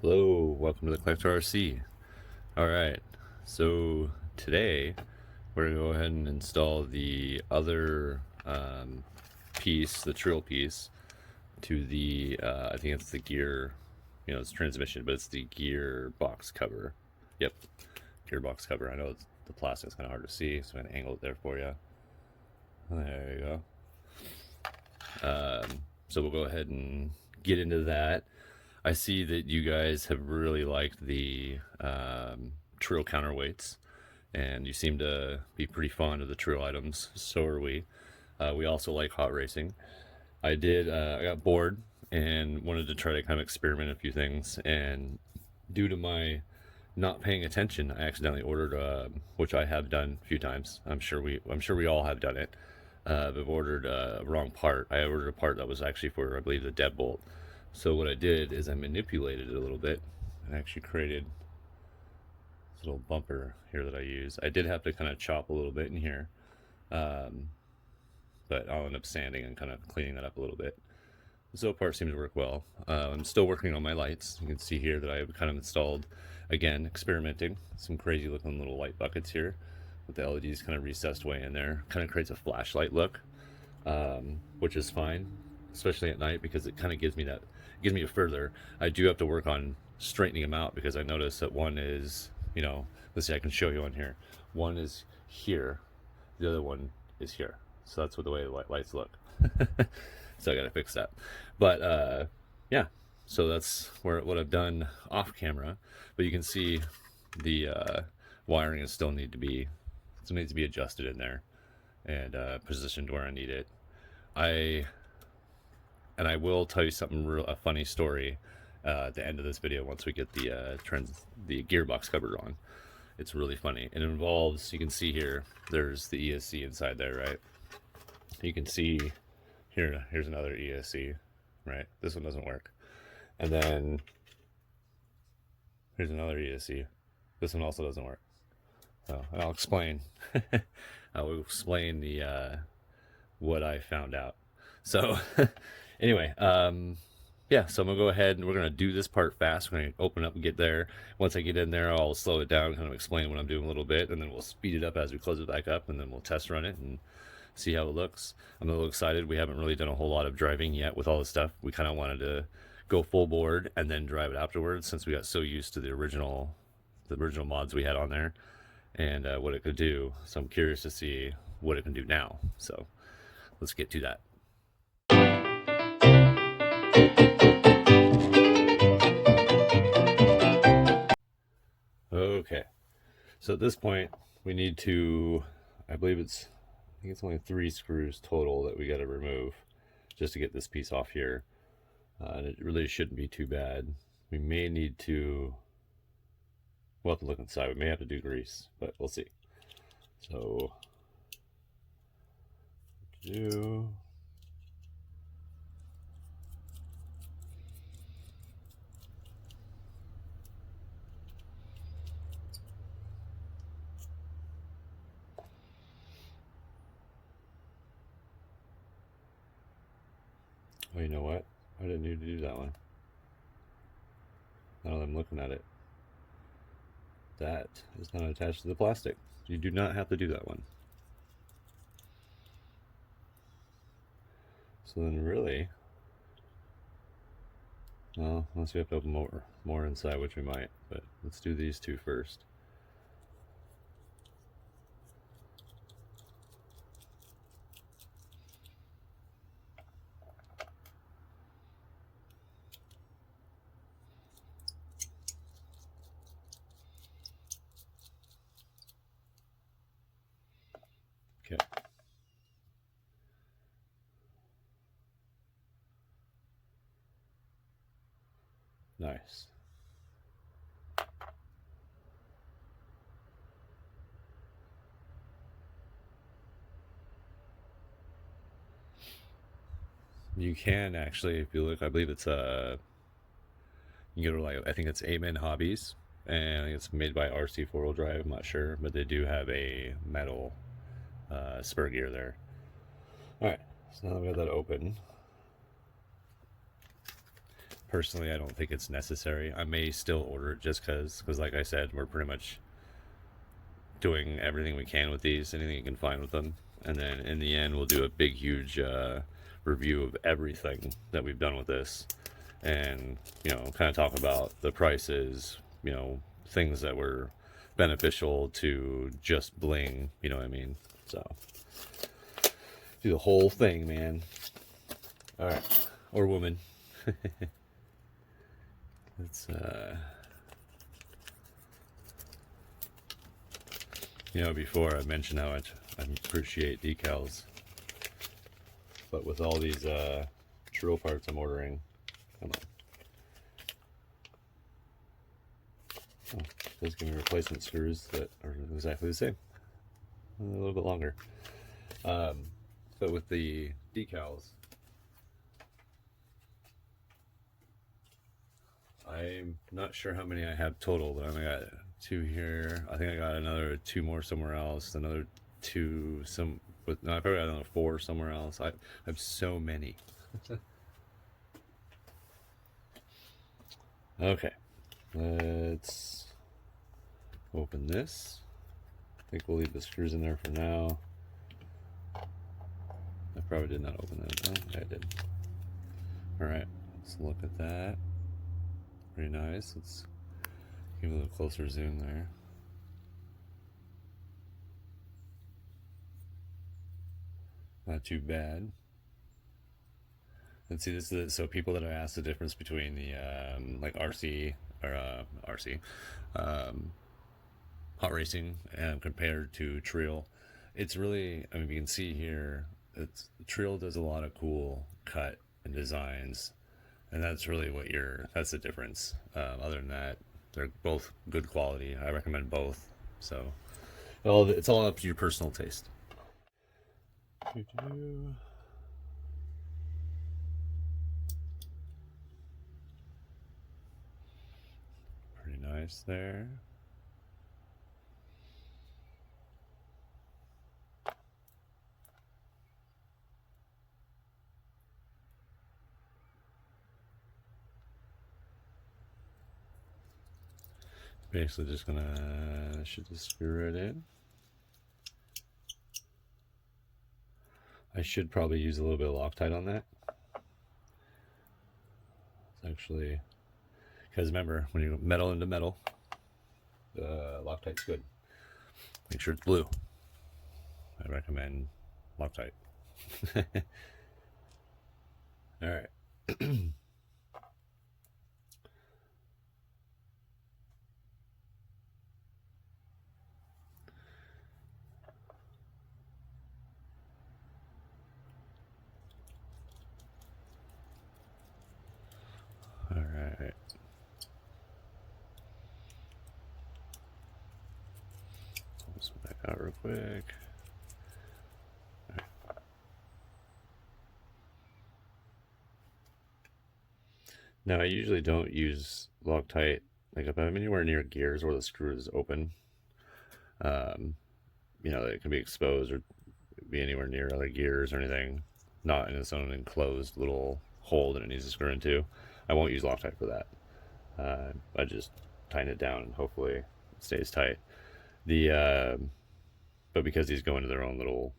Hello, welcome to the Collector RC. Alright, so today we're going to go ahead and install the other piece, the Treal piece, to the, I think it's the gear, it's transmission, but it's the gear box cover. Yep, gearbox cover. I know the plastic's kind of hard to see, so I'm going to angle it there for you. There you go. So we'll go ahead and get into that. I see that you guys have really liked the Treal counterweights, and you seem to be pretty fond of the Treal items. So are we. We also like hot racing. I got bored and wanted to try to kind of experiment a few things, and due to my not paying attention, I accidentally ordered, which I have done a few times. I'm sure we all have done it. I've ordered a wrong part. I ordered a part that was actually for, I believe, the deadbolt. So what I did is I manipulated it a little bit and actually created this little bumper here that I use. I did have to kind of chop a little bit in here, but I'll end up sanding and kind of cleaning that up a little bit. So part seems to work well. I'm still working on my lights. You can see here that I have kind of installed, again, experimenting, some crazy looking little light buckets here with the LEDs kind of recessed way in there. Kind of creates a flashlight look, which is fine, especially at night, because it kind of gives me a further. I do have to work on straightening them out because I noticed that one is, let's see, I can show you on here. One is here, the other one is here. So that's what the way the lights look. So I got to fix that. But yeah, so that's what I've done off camera. But you can see the wiring still needs to be adjusted in there and positioned where I need it. I will tell you a funny story at the end of this video once we get the gearbox cover on. It's really funny. It involves, you can see here, there's the ESC inside there, right? You can see here's another ESC, right? This one doesn't work. And then here's another ESC. This one also doesn't work. So I'll explain. I will explain the what I found out. So anyway, yeah, so I'm gonna go ahead and we're gonna do this part fast. We're gonna open up and get there. Once I get in there, I'll slow it down, kind of explain what I'm doing a little bit, and then we'll speed it up as we close it back up, and then we'll test run it and see how it looks. I'm a little excited. We haven't really done a whole lot of driving yet with all this stuff. We kind of wanted to go full board and then drive it afterwards, since we got so used to the original mods we had on there and what it could do. So I'm curious to see what it can do now. So let's get to that. Okay, so at this point we need to, I think it's only 3 screws total that we got to remove just to get this piece off here, and it really shouldn't be too bad. We may need to, we'll have to look inside. We may have to do grease, but we'll see. So do oh, you know what? I didn't need to do that one. Now that I'm looking at it, that is not attached to the plastic. You do not have to do that one. So then really, well, unless we have to open more inside, which we might, but let's do these two first. Okay. Nice. You can actually, if you look, I believe it's you can go to, like, I think it's Amen Hobbies, and I think it's made by RC Four Wheel Drive. I'm not sure, but they do have a metal Spur Gear there. All right, so now that we have that open, personally, I don't think it's necessary. I may still order it just because like I said, we're pretty much doing everything we can with these, anything you can find with them. And then in the end, we'll do a big, huge review of everything that we've done with this. And, you know, kind of talk about the prices, you know, things that were beneficial to just bling, you know what I mean? So, do the whole thing, man. All right. Or woman. Let's, you know, before I mentioned how much I appreciate decals, but with all these Treal parts I'm ordering, come on. Oh, it does give me replacement screws that are exactly the same, a little bit longer. But with the decals, I'm not sure how many I have total, but I got 2 here. I think I got another 2 more somewhere else. Another 2 some with no, I probably got another 4 somewhere else. I have so many. Okay, let's open this. I think we'll leave the screws in there for now. I probably did not open that. Oh, yeah, I did. All right, let's look at that. Pretty nice. Let's give a little closer zoom there. Not too bad. And see, this is so people that have asked the difference between the like RC or RC hot racing and compared to Treal. It's really, I mean, you can see here, Treal does a lot of cool cut and designs, and that's really what that's the difference. Other than that, they're both good quality. I recommend both. So, well, it's all up to your personal taste. Pretty nice there. Basically just gonna should just screw it in. I should probably use a little bit of Loctite on that. It's actually, because remember, when you metal into metal, Loctite's good. Make sure it's blue. I recommend Loctite. All right. All right. Pull this back out real quick. Right. Now, I usually don't use Loctite, like if I'm anywhere near gears where the screw is open. You know, it can be exposed or be anywhere near other gears or anything, not in its own enclosed little hole that it needs to screw into. I won't use Loctite for that. I just tighten it down and hopefully it stays tight. But because these go into their own little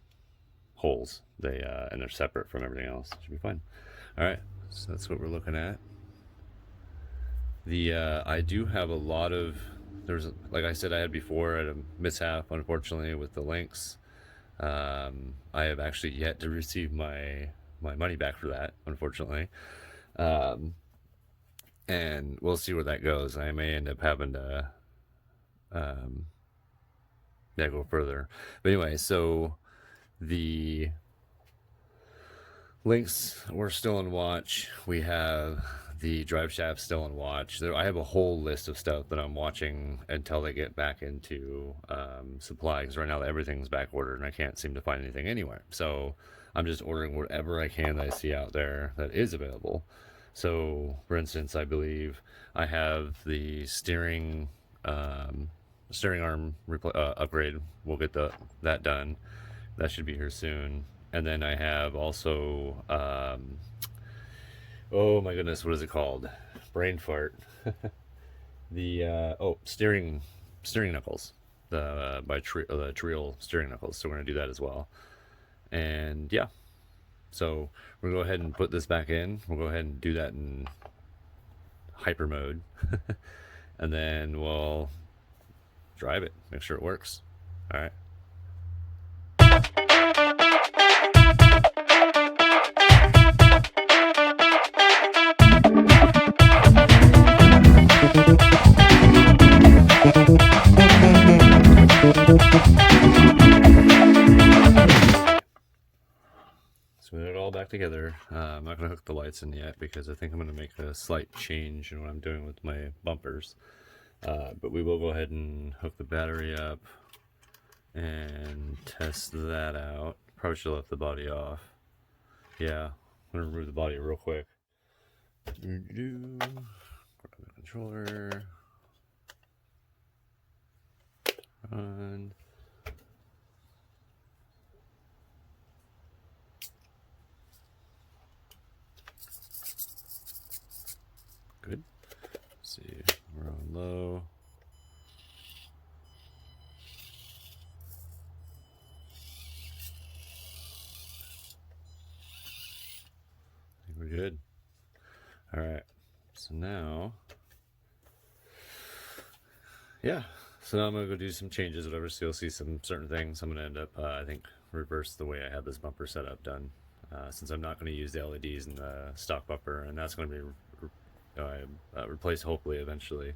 holes, and they're separate from everything else, it should be fine. All right, so that's what we're looking at. I do have a lot of, like I said, I had before, I had a mishap, unfortunately, with the links. I have actually yet to receive my money back for that, unfortunately. And we'll see where that goes. I may end up having to go further. But anyway, so the links we're still on watch. We have the drive shaft still on watch. I have a whole list of stuff that I'm watching until they get back into supply, because right now everything's back ordered and I can't seem to find anything anywhere. So I'm just ordering whatever I can that I see out there that is available. So for instance, I believe I have the steering arm upgrade. We'll get that done. That should be here soon. And then I have also Oh my goodness, what is it called? Brain fart. The steering knuckles. The the Treal steering knuckles. So we're gonna do that as well. And yeah, so we'll go ahead and put this back in. We'll go ahead and do that in hyper mode, and then we'll drive it, make sure it works. All right. So we put it all back together. I'm not going to hook the lights in yet because I think I'm going to make a slight change in what I'm doing with my bumpers. But we will go ahead and hook the battery up and test that out. Probably should have left the body off. Yeah, I'm going to remove the body real quick. Grab the controller. And good. Let's see, we're on low. I think we're good. All right. So now, yeah. So now I'm gonna go do some changes, whatever. So you'll see some certain things. I'm gonna end up, I think, reverse the way I have this bumper setup done, since I'm not gonna use the LEDs in the stock bumper, and that's gonna be replaced hopefully eventually,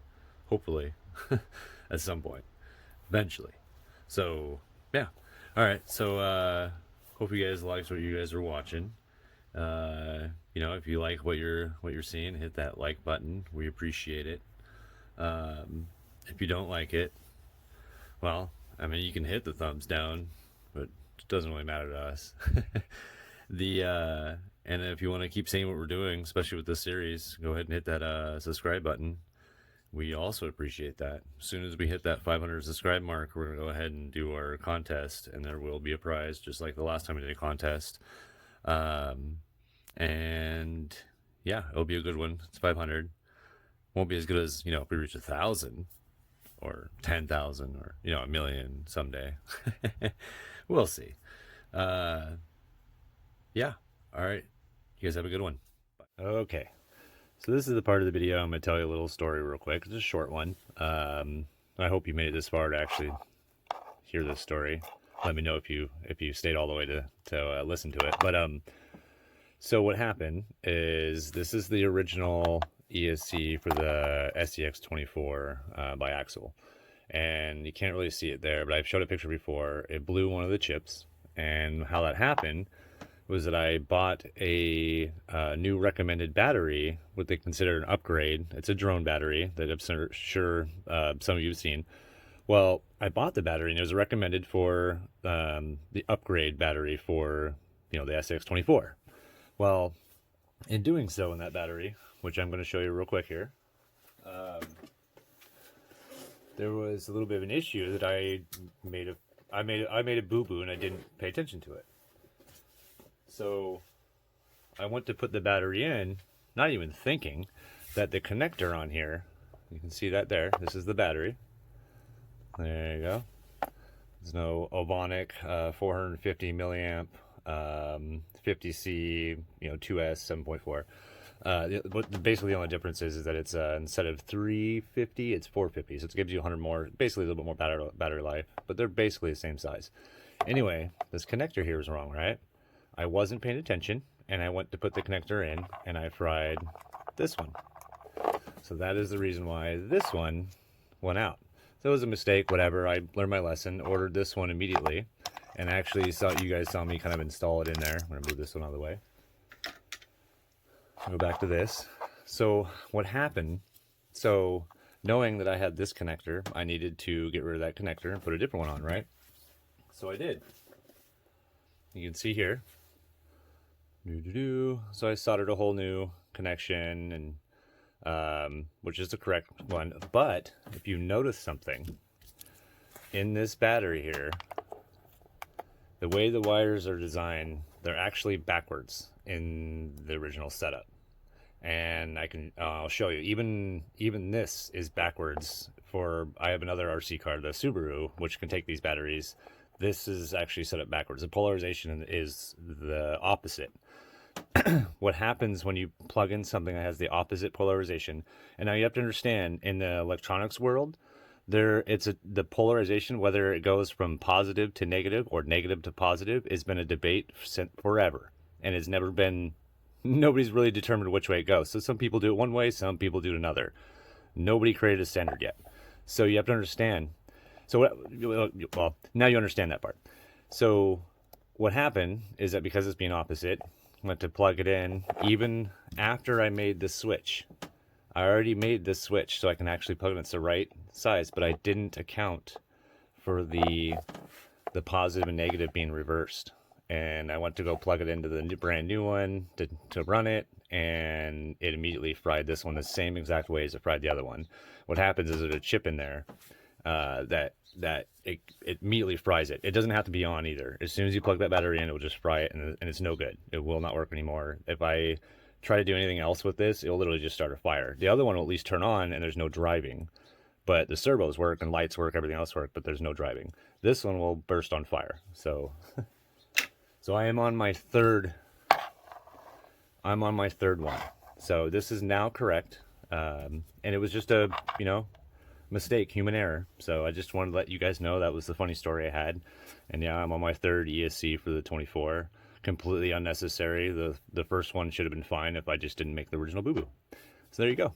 at some point, eventually. So yeah. All right. So hope you guys liked what you guys were watching. You know, if you like what you're seeing, hit that like button. We appreciate it. If you don't like it, well, I mean, you can hit the thumbs down, but it doesn't really matter to us. And if you want to keep seeing what we're doing, especially with this series, go ahead and hit that subscribe button. We also appreciate that. As soon as we hit that 500 subscribe mark, we're gonna go ahead and do our contest, and there will be a prize, just like the last time we did a contest. And yeah, it'll be a good one. It's 500. Won't be as good as, you know, if we reach 1,000 or 10,000 or, you know, 1,000,000 someday. We'll see. Yeah. All right. You guys have a good one. Bye. Okay. So this is the part of the video I'm going to tell you a little story real quick. It's a short one. I hope you made it this far to actually hear this story. Let me know if you stayed all the way to listen to it. But so what happened is, this is the original ESC for the SCX24 by Axial, and you can't really see it there, but I've showed a picture before. It blew one of the chips, and how that happened was that I bought a new recommended battery, what they consider an upgrade. It's a drone battery that I'm sure some of you have seen. Well, I bought the battery, and it was recommended for the upgrade battery for, you know, the SCX24. Well, in doing so in that battery, which I'm going to show you real quick here, there was a little bit of an issue that I made a boo-boo, and I didn't pay attention to it. So I went to put the battery in, not even thinking that the connector on here, you can see that there, this is the battery. There you go. There's no Ovonic 450 milliamp 50C, you know, 2S 7.4. Basically the only difference is that it's instead of 350, it's 450, so it gives you 100 more, basically a little bit more battery life, but they're basically the same size. Anyway, this connector here is wrong, right? I wasn't paying attention, and I went to put the connector in, and I fried this one. So that is the reason why this one went out. So it was a mistake, whatever. I learned my lesson, ordered this one immediately, and actually you guys saw me kind of install it in there. I'm gonna move this one out of the way. Go back to this. So what happened, so knowing that I had this connector, I needed to get rid of that connector and put a different one on, right? So I did. You can see here. So I soldered a whole new connection, and which is the correct one. But if you notice something in this battery here, the way the wires are designed, they're actually backwards in the original setup. and I'll show you. Even this is backwards. I have another RC car, the Subaru, which can take these batteries. This is actually set up backwards. The polarization is the opposite. What happens when you plug in something that has the opposite polarization? And now you have to understand, in the electronics world, the polarization, whether it goes from positive to negative or negative to positive, has been a debate forever, and it's never been. Nobody's really determined which way it goes. So some people do it one way, some people do it another. Nobody created a standard yet. So you have to understand. So well, now you understand that part. So what happened is that because it's being opposite, I went to plug it in even after I made the switch. I already made this switch so I can actually plug it in. It's the right size, but I didn't account for the positive and negative being reversed. And I went to go plug it into the brand new one to run it, and it immediately fried this one the same exact way as it fried the other one. What happens is there's a chip in there that it immediately fries it. It doesn't have to be on either. As soon as you plug that battery in, it will just fry it, and it's no good. It will not work anymore. If I try to do anything else with this, it will literally just start a fire. The other one will at least turn on, and there's no driving. But the servos work, and lights work, everything else work, but there's no driving. This one will burst on fire. So I am on my third. I'm on my third one. So this is now correct, and it was just a mistake, human error. So I just wanted to let you guys know that was the funny story I had. And yeah, I'm on my third ESC for the 24. Completely unnecessary. The first one should have been fine if I just didn't make the original boo-boo. So there you go.